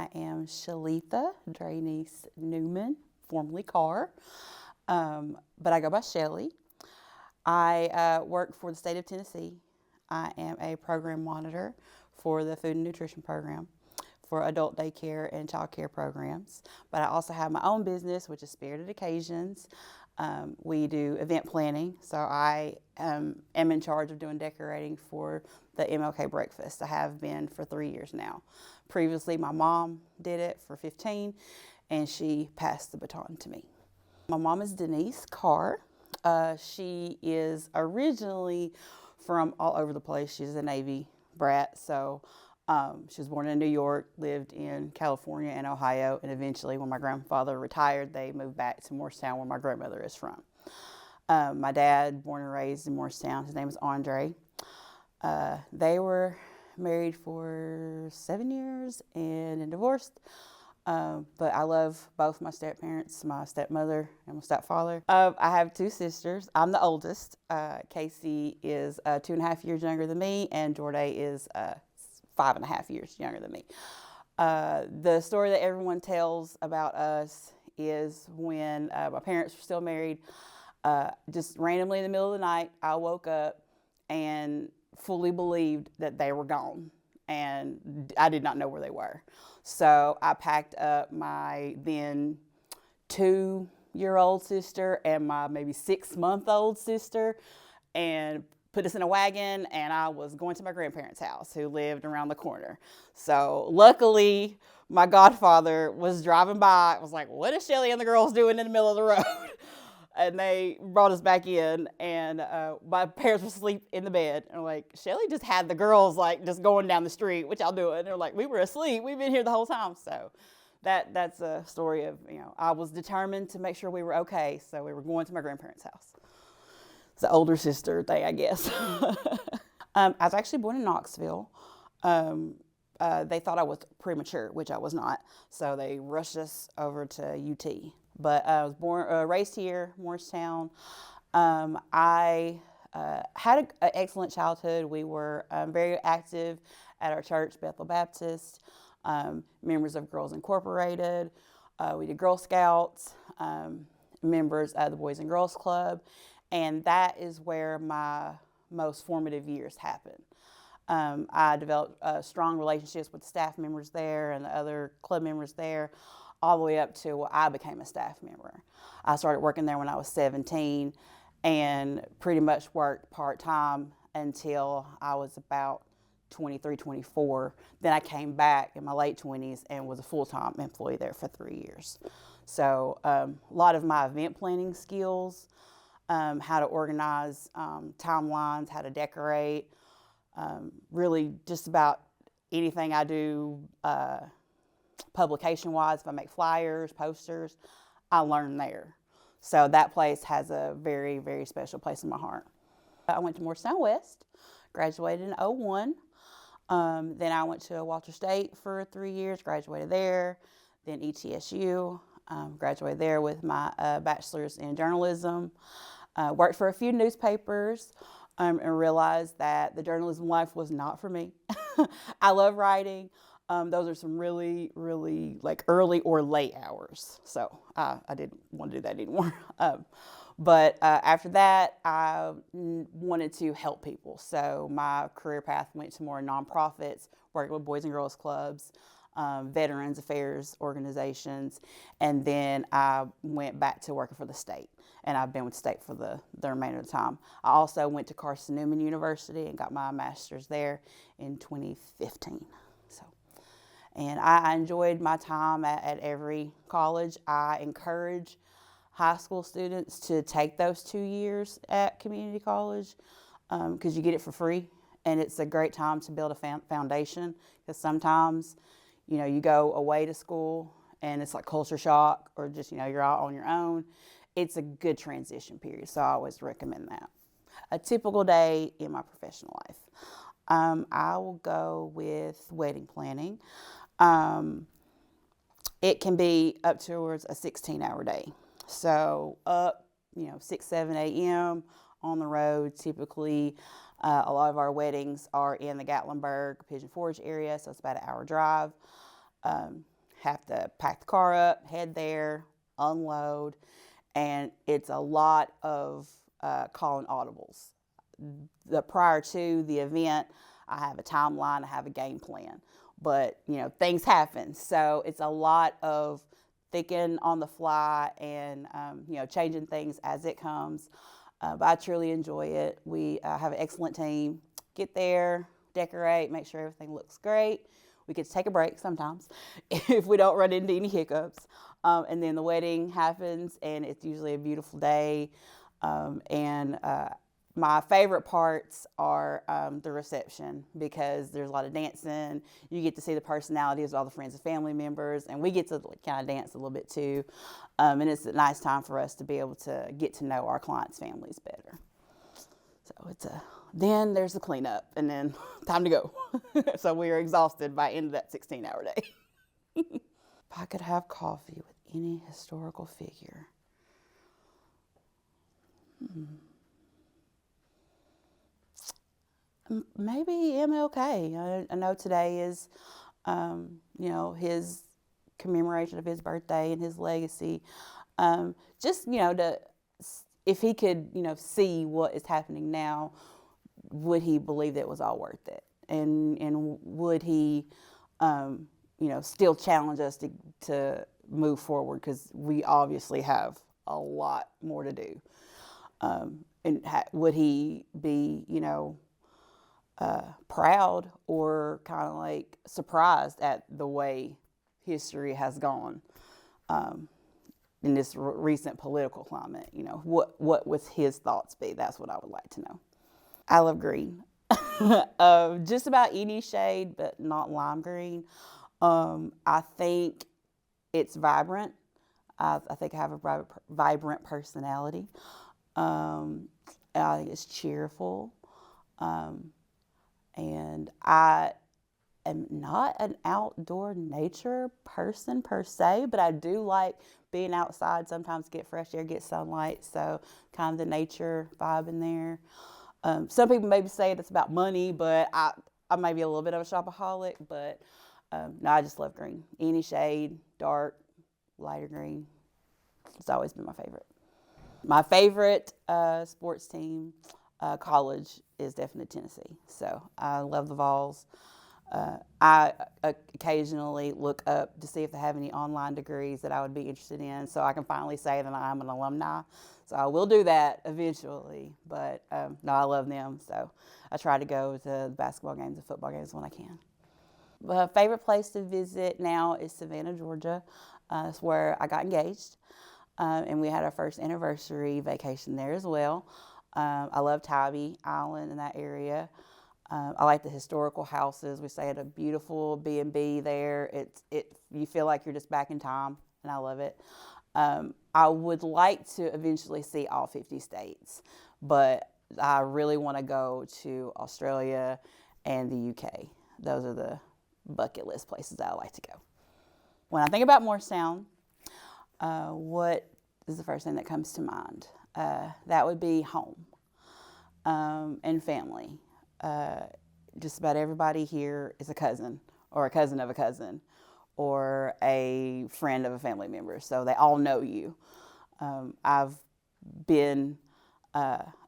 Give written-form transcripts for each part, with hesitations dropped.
I am Sheleatha, Dre niece Newman, formerly Carr, but I go by Shelley. I work for the state of Tennessee. I am a program monitor for the food and nutrition program for adult daycare and child care programs. But I also have my own business, which is Spirited Occasions. We do event planning, so I am in charge of doing decorating for the MLK breakfast. I have been for 3 years now. Previously, my mom did it for 15, and she passed the baton to me. My mom is Denise Carr. She is originally from all over the place. She's a Navy brat, so she was born in New York, lived in California and Ohio, and eventually when my grandfather retired, they moved back to Morristown, where my grandmother is from. My dad, born and raised in Morristown, his name is Andre. They were married for 7 years and then divorced. But I love both my step-parents, my stepmother and my stepfather. I have two sisters. I'm the oldest. Casey is 2.5 years younger than me, and Jordan is 5.5 years younger than me. The story that everyone tells about us is when my parents were still married, just randomly in the middle of the night, I woke up and fully believed that they were gone, and I did not know where they were. So I packed up my then 2-year-old sister and my maybe 6-month-old sister and put us in a wagon, and I was going to my grandparents' house, who lived around the corner. So luckily, my godfather was driving by. I was like, what is Shelley and the girls doing in the middle of the road? And they brought us back in, and my parents were asleep in the bed. And I'm like, Shelley just had the girls like just going down the street, which I'll do it. And they're like, we were asleep. We've been here the whole time. So that's a story of, I was determined to make sure we were okay. So we were going to my grandparents' house. It's the older sister thing, I guess. I was actually born in Knoxville. They thought I was premature, which I was not. So they rushed us over to UT. But I was raised here, Morristown. I had an excellent childhood. We were very active at our church, Bethel Baptist, members of Girls Incorporated. We did Girl Scouts, members of the Boys and Girls Club, and that is where my most formative years happened. I developed strong relationships with the staff members there and the other club members there, all the way up to I became a staff member. I started working there when I was 17 and pretty much worked part-time until I was about 23, 24. Then I came back in my late 20s and was a full-time employee there for 3 years. So a lot of my event planning skills, how to organize timelines, how to decorate, really just about anything I do publication-wise. If I make flyers, posters, I learned there. So that place has a very, very special place in my heart. I went to Morristown West, graduated in 2001. Then I went to Walter State for 3 years, graduated there. Then ETSU, graduated there with my bachelor's in journalism. Worked for a few newspapers and realized that the journalism life was not for me. I love writing. Those are some really, really like early or late hours. So I didn't want to do that anymore. But after that, I wanted to help people. So my career path went to more nonprofits, working with Boys and Girls Clubs, Veterans Affairs organizations, and then I went back to working for the state. And I've been with the state for the remainder of the time. I also went to Newman University and got my master's there in 2015. And I enjoyed my time at every college. I encourage high school students to take those 2 years at community college because you get it for free. And it's a great time to build a foundation, because sometimes, you go away to school and it's like culture shock, or just, you're out on your own. It's a good transition period, so I always recommend that. A typical day in my professional life. I will go with wedding planning. It can be up towards a 16-hour day. So up, 6, 7 a.m. on the road. Typically, a lot of our weddings are in the Gatlinburg, Pigeon Forge area, so it's about an hour drive. have to pack the car up, head there, unload, and it's a lot of calling audibles. Prior to the event, I have a timeline, I have a game plan, but things happen, so it's a lot of thinking on the fly and changing things as it comes. But I truly enjoy it. We have an excellent team. Get there, decorate, make sure everything looks great. We get to take a break sometimes if we don't run into any hiccups. And then the wedding happens, and it's usually a beautiful day. And my favorite parts are the reception, because there's a lot of dancing. You get to see the personalities of all the friends and family members, and we get to kind of dance a little bit too. And it's a nice time for us to be able to get to know our clients' families better. So then there's the cleanup, and then time to go. So we are exhausted by the end of that 16-hour day. If I could have coffee with any historical figure. Maybe MLK. I know today is, his commemoration of his birthday and his legacy. If he could, see what is happening now, would he believe that it was all worth it? And would he, still challenge us to move forward? Because we obviously have a lot more to do. Would he be, proud or kind of like surprised at the way history has gone in this recent political climate? What would his thoughts be? That's what I would like to know. I love green. Just about any shade, but not lime green. I think it's vibrant. I think I have a vibrant personality. I think it's cheerful. And I am not an outdoor nature person per se, but I do like being outside, sometimes get fresh air, get sunlight. So kind of the nature vibe in there. Some people maybe say it's about money, but I may be a little bit of a shopaholic, but no, I just love green. Any shade, dark, lighter green. It's always been my favorite. My favorite sports team, college, is definitely Tennessee. So I love the Vols. I occasionally look up to see if they have any online degrees that I would be interested in, so I can finally say that I'm an alumni. So I will do that eventually, but no, I love them. So I try to go to basketball games and football games when I can. My favorite place to visit now is Savannah, Georgia. That's where I got engaged, and we had our first anniversary vacation there as well. I love Tybee Island in that area. I like the historical houses. We stay at a beautiful B&B there. You feel like you're just back in time, and I love it. I would like to eventually see all 50 states, but I really want to go to Australia and the UK. Those are the bucket list places I like to go. When I think about Morristown, what is the first thing that comes to mind? That would be home and family. Just about everybody here is a cousin or a cousin of a cousin or a friend of a family member, so they all know you. I've been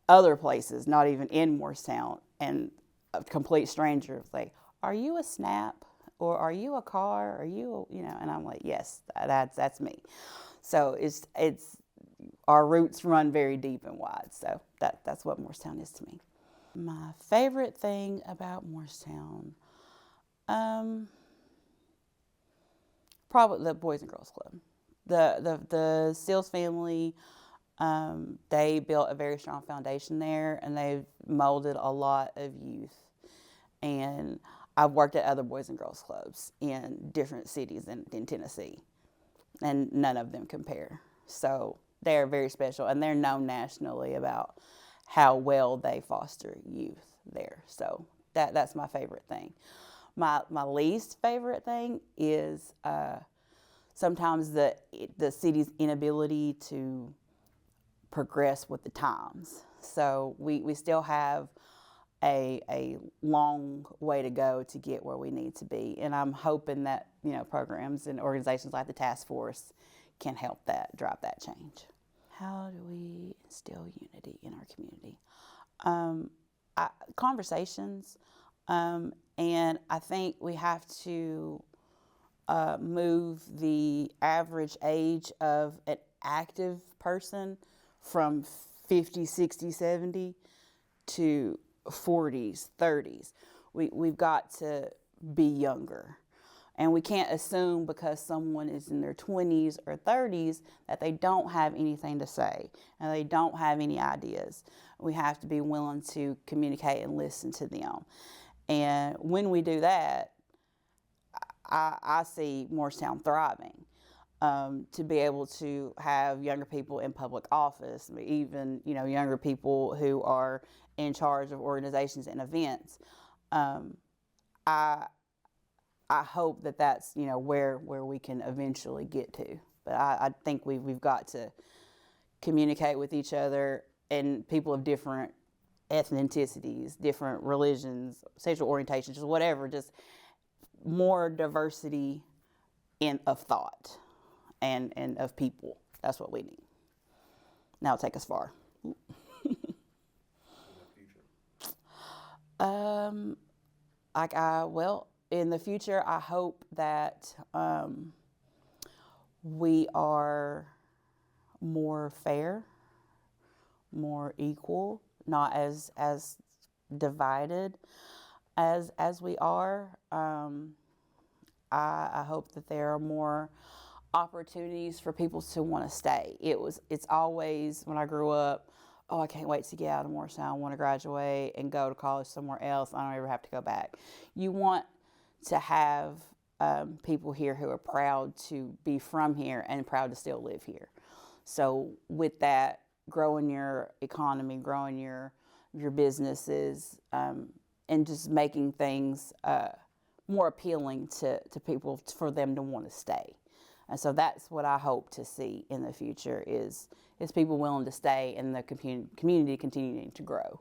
other places, not even in Morristown, and a complete stranger was like, "Are you a Snap? Or are you a car? Are you, and I'm like, yes, that's me." So it's our roots run very deep and wide. So that's what Morristown is to me. My favorite thing about Morristown, probably the Boys and Girls Club. The Seals family, they built a very strong foundation there, and they've molded a lot of youth. And I've worked at other Boys and Girls Clubs in different cities in Tennessee, and none of them compare. So they're very special, and they're known nationally about how well they foster youth there. So that's my favorite thing. My least favorite thing is sometimes the city's inability to progress with the times. So we still have a long way to go to get where we need to be. And I'm hoping that, programs and organizations like the task force can help drive that change. How do we instill unity in our community? Conversations, and I think we have to move the average age of an active person from 50, 60, 70 to 40s, 30s. We've got to be younger. And we can't assume because someone is in their 20s or 30s that they don't have anything to say and they don't have any ideas. We have to be willing to communicate and listen to them. And when we do that, I see Morristown thriving. To be able to have younger people in public office, even younger people who are in charge of organizations and events. I hope that that's where we can eventually get to. But I think we've got to communicate with each other, and people of different ethnicities, different religions, sexual orientations, just whatever, just more diversity of thought and of people. That's what we need. Now it'll take us far. In the future, I hope that we are more fair, more equal, not as divided as we are. I hope that there are more opportunities for people to want to stay. It's always, when I grew up, oh, I can't wait to get out of Morristown. I want to graduate and go to college somewhere else. I don't ever have to go back. You want to have people here who are proud to be from here and proud to still live here. So with that, growing your economy, growing your businesses, and just making things more appealing to people for them to want to stay. And so that's what I hope to see in the future is people willing to stay and the community continuing to grow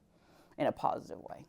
in a positive way.